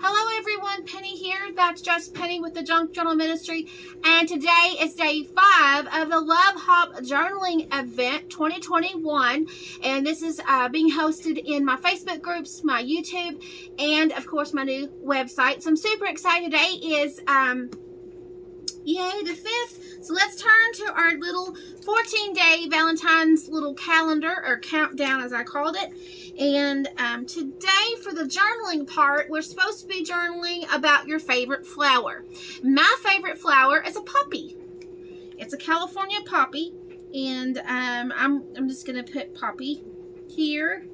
Hello everyone, Penny here. That's just Penny with the Junk Journal Ministry, and today is day 5 of the Love Hop Journaling Event 2021, and this is being hosted in my Facebook groups, my YouTube, and of course my new website. So I'm super excited. Today is yay, the 5th. So let's turn to our little 14-day Valentine's little calendar, or countdown as I called it. And today for the journaling part, we're supposed to be journaling about your favorite flower. My favorite flower is a poppy. It's a California poppy, and I'm just going to put poppy here,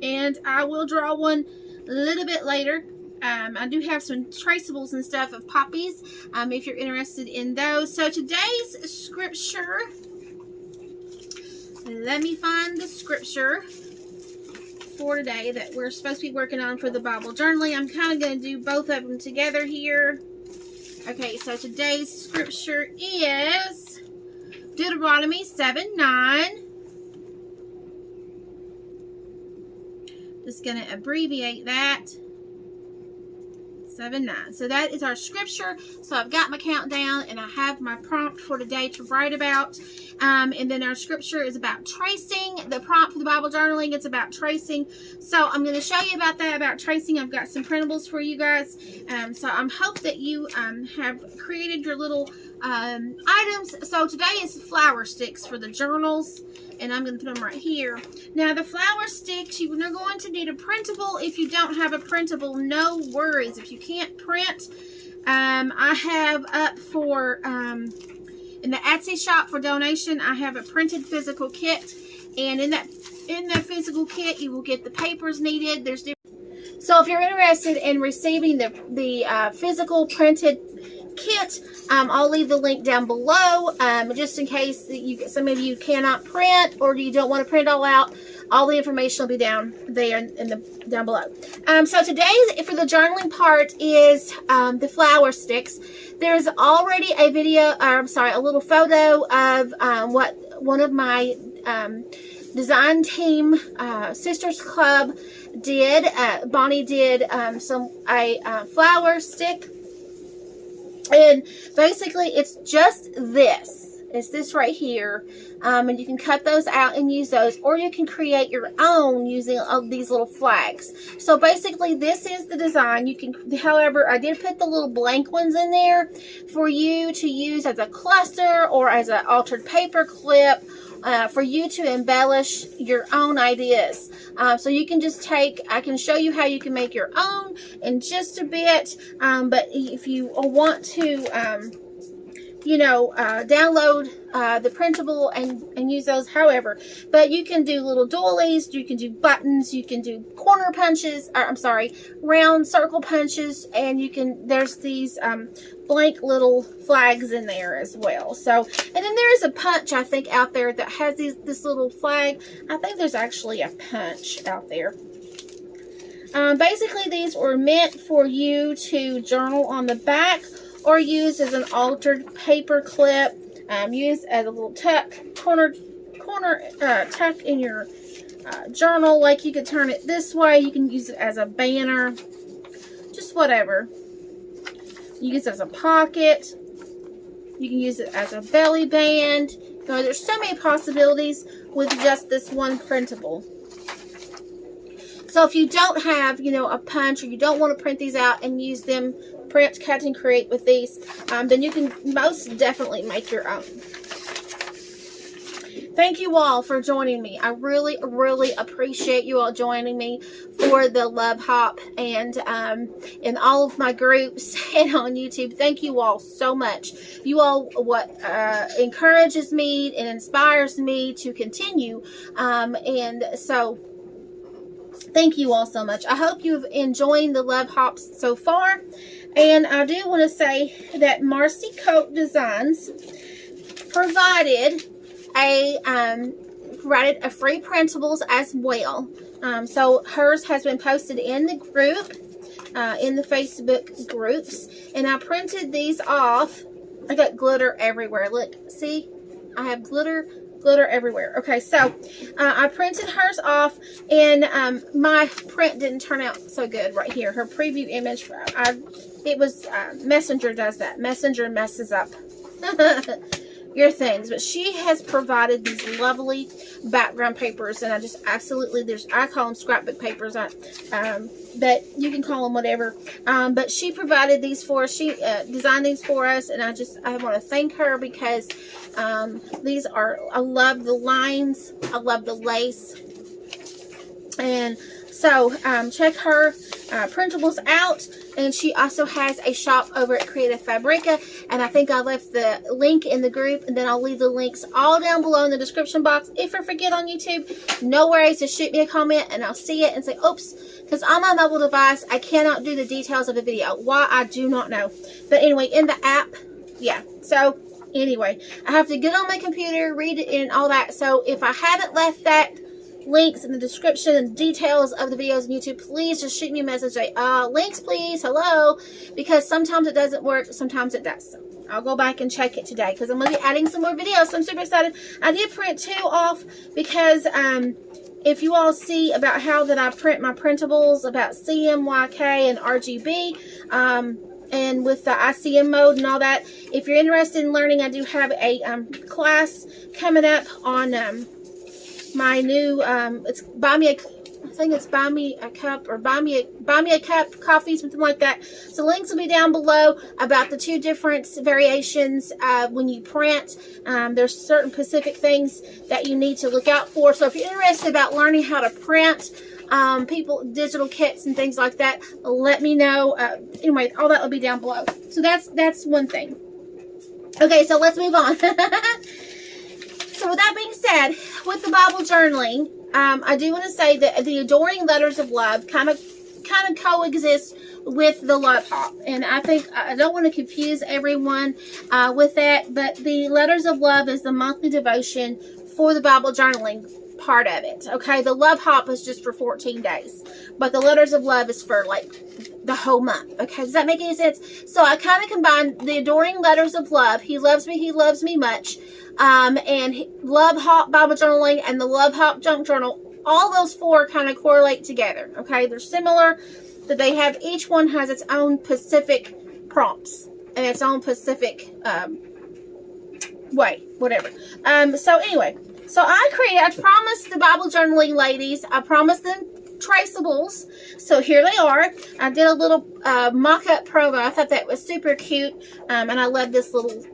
and I will draw one a little bit later. I do have some traceables and stuff of poppies if you're interested in those. So today's scripture, let me find the scripture for today that we're supposed to be working on for the Bible journaling. I'm kind of going to do both of them together here. Okay, so today's scripture is Deuteronomy 7:9. Just going to abbreviate that. 7:9. So that is our scripture. So I've got my countdown and I have my prompt for today to write about. And then our scripture is about tracing. The prompt for the Bible journaling, it's about tracing. So I'm going to show you about that, about tracing. I've got some printables for you guys. So I hope that you have created your little items. So today is flower sticks for the journals, and I'm going to put them right here. Now the flower sticks, you're going to need a printable. If you don't have a printable, no worries. If you can't print, I have up for in the Etsy shop for donation, I have a printed physical kit, and in that physical kit you will get the papers needed. There's different. So if you're interested in receiving the physical printed kit, I'll leave the link down below, just in case that some of you cannot print or you don't want to print all out. All the information will be down there down below. So today for the journaling part is the flower sticks. There's already a video, a little photo of what one of my design team sisters club did. Bonnie did a flower stick. And basically, it's just this. It's this right here. And you can cut those out and use those. Or you can create your own using these little flags. So basically, this is the design. You can, however, I did put the little blank ones in there for you to use as a cluster or as an altered paper clip. For you to embellish your own ideas. So you can just I can show you how you can make your own in just a bit. But if you want to, download the printable and use those however. But you can do little doilies, you can do buttons, you can do corner punches, round circle punches, and there's these blank little flags in there as well. So, and then there is a punch, I think, out there that has this little flag. I think there's actually a punch out there. Basically, these were meant for you to journal on the back or use as an altered paper clip, use as a little corner tuck in your journal. Like you could turn it this way, you can use it as a banner, just whatever. You use it as a pocket, you can use it as a belly band. There's so many possibilities with just this one printable. So if you don't have, a punch, or you don't want to print these out and use them, print, cut, and create with these, then you can most definitely make your own. Thank you all for joining me. I really, really appreciate you all joining me for the Love Hop and in all of my groups and on YouTube. Thank you all so much. You all encourages me and inspires me to continue. And so thank you all so much. I hope you've enjoyed the Love Hops so far. And I do want to say that Marcy Coat Designs provided a free printables as well. So hers has been posted in the group, in the Facebook groups. And I printed these off. I got glitter everywhere. Look, see? I have glitter glitter everywhere. Okay, so I printed hers off, and my print didn't turn out so good right here. Her preview image, it was Messenger does that. Messenger messes up your things, but she has provided these lovely background papers, and I just absolutely, I call them scrapbook papers, but you can call them whatever, but she provided these for us. She designed these for us, and I want to thank her, because these are, I love the lines, I love the lace, and so check her printables out. And she also has a shop over at Creative Fabrica, and I think I left the link in the group, and then I'll leave the links all down below in the description box. If I forget on YouTube, no worries, just shoot me a comment and I'll see it and say oops, because on my mobile device I cannot do the details of the video. Why, I do not know. But anyway, in the app, yeah. So anyway, I have to get on my computer, read it, and all that. So if I haven't left that links in the description and details of the videos on YouTube, please just shoot me a message, say links please, hello, because sometimes it doesn't work, sometimes it does. So I'll go back and check it today, because I'm going to be adding some more videos, so I'm super excited. I did print 2 off, because if you all see about how that I print my printables, about CMYK and RGB, and with the ICM mode and all that, if you're interested in learning, I do have a class coming up on my new it's buy me a cup, or buy me a cup coffee, something like that. So links will be down below about the 2 different variations when you print. There's certain specific things that you need to look out for. So if you're interested about learning how to print digital kits and things like that, let me know. Anyway, all that will be down below. So that's one thing. Okay, so let's move on. So with that being said, with the Bible journaling, I do want to say that the Adoring Letters of Love kind of coexist with the Love Hop, and I think I don't want to confuse everyone with that, but the Letters of Love is the monthly devotion for the Bible journaling part of it. Okay, the Love Hop is just for 14 days, but the Letters of Love is for like the whole month. Okay, does that make any sense? So I kind of combined the Adoring Letters of Love, He loves me much, and Love Hop Bible journaling, and the Love Hop junk journal. All those 4 kind of correlate together. Okay, they're similar, that they have, each one has its own specific prompts and its own specific way, whatever. So anyway, so I promised the Bible journaling ladies, I promised them traceables, so here they are. I did a little mock-up promo. I thought that was super cute, and I love these little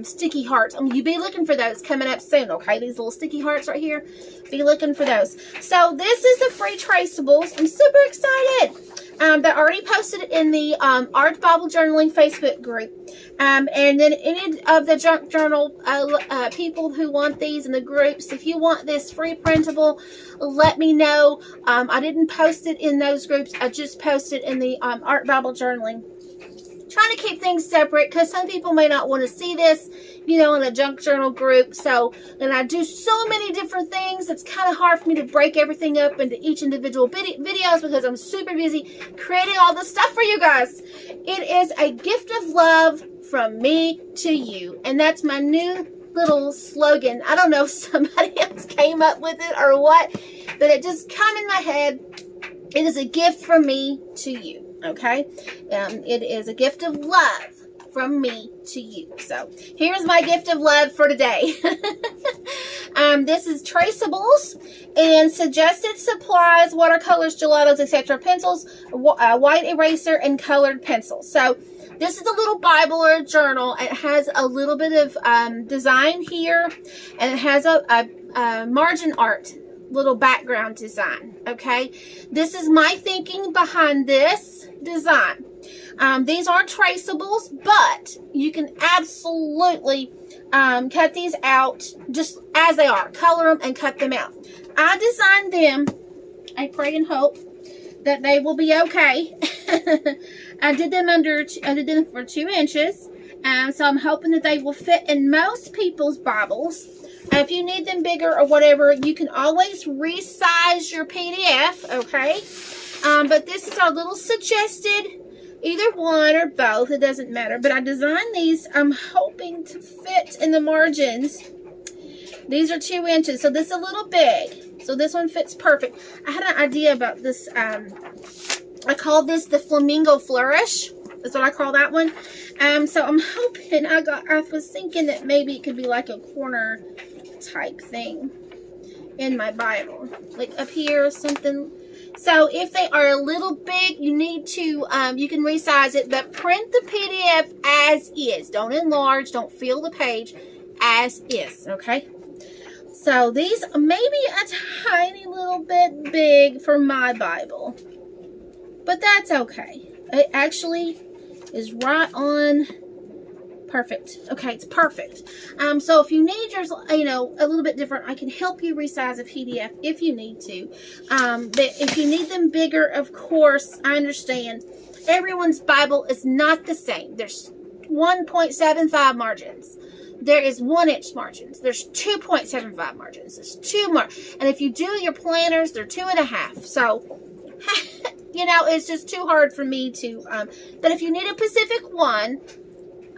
sticky hearts. You'll be looking for those coming up soon. Okay, these little sticky hearts right here, be looking for those. So this is the free traceables. I'm super excited. They're already posted in the Art Bible Journaling Facebook group. And then any of the junk journal people who want these in the groups, if you want this free printable, let me know. I didn't post it in those groups. I just posted in the Art Bible Journaling. Trying to keep things separate, because some people may not want to see this, you know, in a junk journal group. So, and I do so many different things, it's kind of hard for me to break everything up into each individual videos, because I'm super busy creating all this stuff for you guys. It is a gift of love from me to you, and that's my new little slogan. I don't know if somebody else came up with it or what, but it just came in my head. It is a gift from me to you. Okay, it is a gift of love from me to you. So here's my gift of love for today. This is traceables and suggested supplies, watercolors, gelatos, etc., pencils, white eraser, and colored pencils. So this is a little Bible or a journal. It has a little bit of design here, and it has a margin art, little background design. Okay, this is my thinking behind this design. These are traceables, but you can absolutely cut these out just as they are. Color them and cut them out. I designed them. I pray and hope that they will be okay. I did them for 2 inches. So I'm hoping that they will fit in most people's Bibles. If you need them bigger or whatever, you can always resize your PDF, okay? But this is our little suggested, either one or both, it doesn't matter. But I designed these, I'm hoping to fit in the margins. These are 2 inches, so this is a little big. So this one fits perfect. I had an idea about this. I call this the Flamingo Flourish. That's what I call that one. So I'm hoping I was thinking that maybe it could be like a corner type thing in my Bible, like up here or something. So if they are a little big, you need to, you can resize it, but print the PDF as is. Don't enlarge, don't fill the page, as is, okay? So these may be a tiny little bit big for my Bible, but that's okay. It actually is right on perfect. Okay, it's perfect. So if you need yours, a little bit different, I can help you resize a PDF if you need to. But if you need them bigger, of course, I understand. Everyone's Bible is not the same. There's 1.75 margins. There is 1-inch margins. There's 2.75 margins. There's 2 more. And if you do your planners, they're 2.5. So, it's just too hard for me to, but if you need a Pacific one,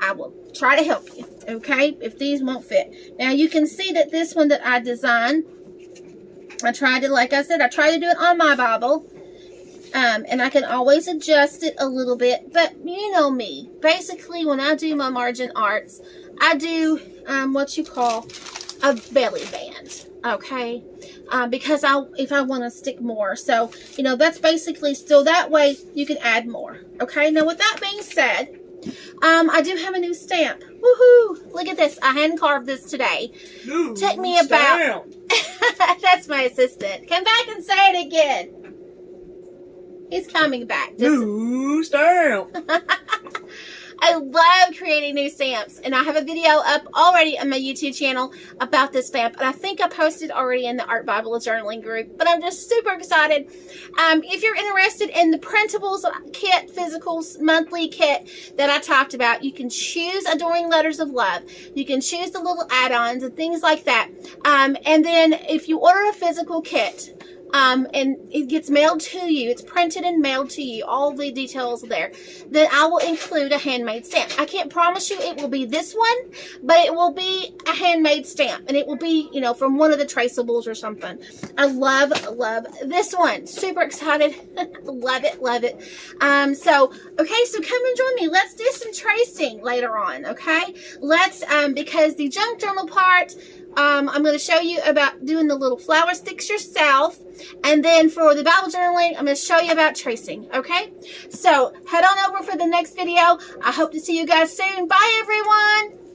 I will try to help you, okay, if these won't fit. Now, you can see that this one that I designed, like I said, I try to do it on my Bible, and I can always adjust it a little bit, but you know me. Basically, when I do my margin arts, I do what you call a belly band, okay, because if I want to stick more. So, that's basically still that way you can add more, okay. Now, with that being said, I do have a new stamp. Woohoo! Look at this. I hand carved this today. Took me about... That's my assistant. Come back and say it again. He's coming back. New stamp. I love creating new stamps, and I have a video up already on my YouTube channel about this stamp, and I think I posted already in the Art Bible Journaling group, but I'm just super excited. If you're interested in the printables kit, physicals monthly kit that I talked about, you can choose Adoring Letters of Love. You can choose the little add-ons and things like that. And then if you order a physical kit, and it gets mailed to you, it's printed and mailed to you, all the details there, then I will include a handmade stamp. I can't promise you it will be this one, but it will be a handmade stamp, and it will be, from one of the traceables or something. I love this one. Super excited. Love it. So come and join me. Let's do some tracing later on, okay? Let's, because the junk journal part, I'm going to show you about doing the little flower sticks yourself. And then for the Bible journaling, I'm going to show you about tracing. Okay? So head on over for the next video. I hope to see you guys soon. Bye, everyone.